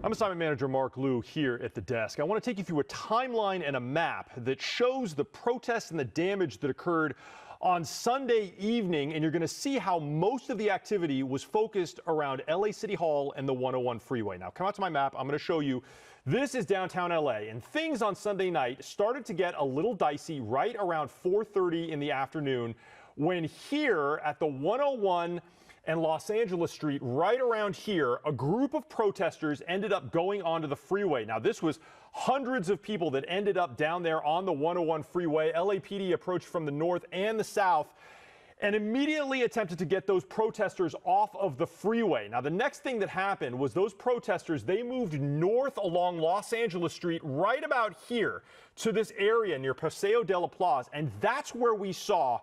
I'm Assignment Manager Mark Liu here at the desk. I want to take you through a timeline and a map that shows the protests and the damage that occurred on Sunday evening, and you're going to see how most of the activity was focused around LA City Hall and the 101 freeway. Now, come out to my map. I'm going to show you. This is downtown LA, and things on Sunday night started to get a little dicey right around 4:30 in the afternoon when here at the 101 and Los Angeles Street, right around here, a group of protesters ended up going onto the freeway. Now, this was hundreds of people that ended up down there on the 101 freeway. LAPD approached from the north and the south and immediately attempted to get those protesters off of the freeway. Now, the next thing that happened was those protesters, they moved north along Los Angeles Street right about here to this area near Paseo de la Plaza, and that's where we saw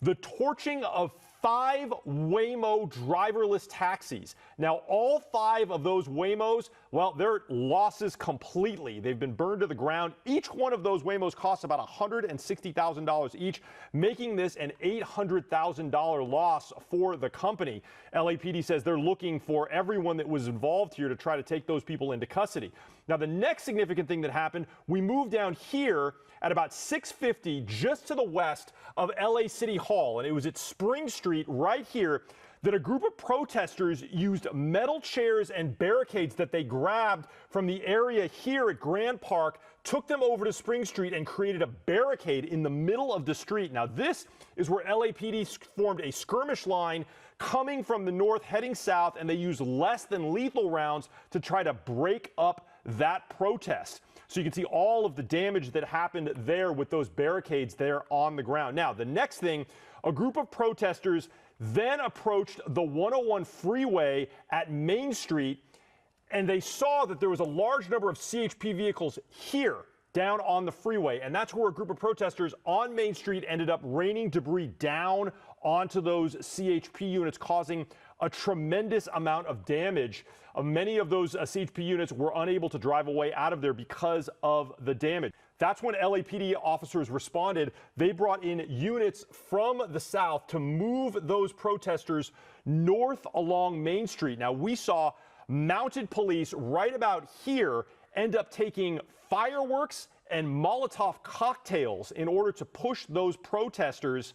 the torching of 5 Waymo driverless taxis. Now, all 5 of those Waymos, well, they're losses completely. They've been burned to the ground. Each one of those Waymos costs about $160,000 each, making this an $800,000 loss for the company. LAPD says they're looking for everyone that was involved here to try to take those people into custody. Now, the next significant thing that happened, we moved down here at about 6:50, just to the west of LA City Hall, and it was at Spring Street right here that a group of protesters used metal chairs and barricades that they grabbed from the area here at Grand Park, took them over to Spring Street and created a barricade in the middle of the street. Now, this is where LAPD formed a skirmish line coming from the north heading south, and they used less than lethal rounds to try to break up that protest. So you can see all of the damage that happened there with those barricades there on the ground. Now, the next thing, a group of protesters then approached the 101 freeway at Main Street, and they saw that there was a large number of CHP vehicles here down on the freeway, and that's where a group of protesters on Main Street ended up raining debris down onto those CHP units, causing a tremendous amount of damage. Many of those CHP units were unable to drive away out of there because of the damage. That's when LAPD officers responded. They brought in units from the south to move those protesters north along Main Street. Now, we saw mounted police right about here end up taking fireworks and Molotov cocktails in order to push those protesters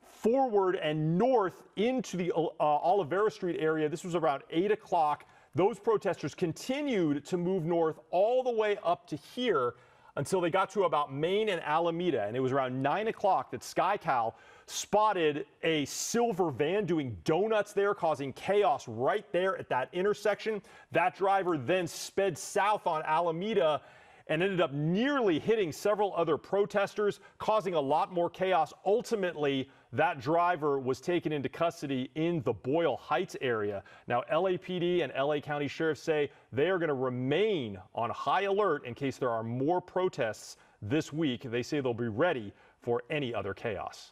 forward and north into the Olivera Street area. This was around 8 o'clock. Those protesters continued to move north all the way up to here until they got to about Main and Alameda. And it was around 9 o'clock that SkyCal spotted a silver van doing donuts there, causing chaos right there at that intersection. That driver then sped south on Alameda and ended up nearly hitting several other protesters, causing a lot more chaos. Ultimately, that driver was taken into custody in the Boyle Heights area. Now, LAPD and LA County Sheriff say they are going to remain on high alert in case there are more protests this week. They say they'll be ready for any other chaos.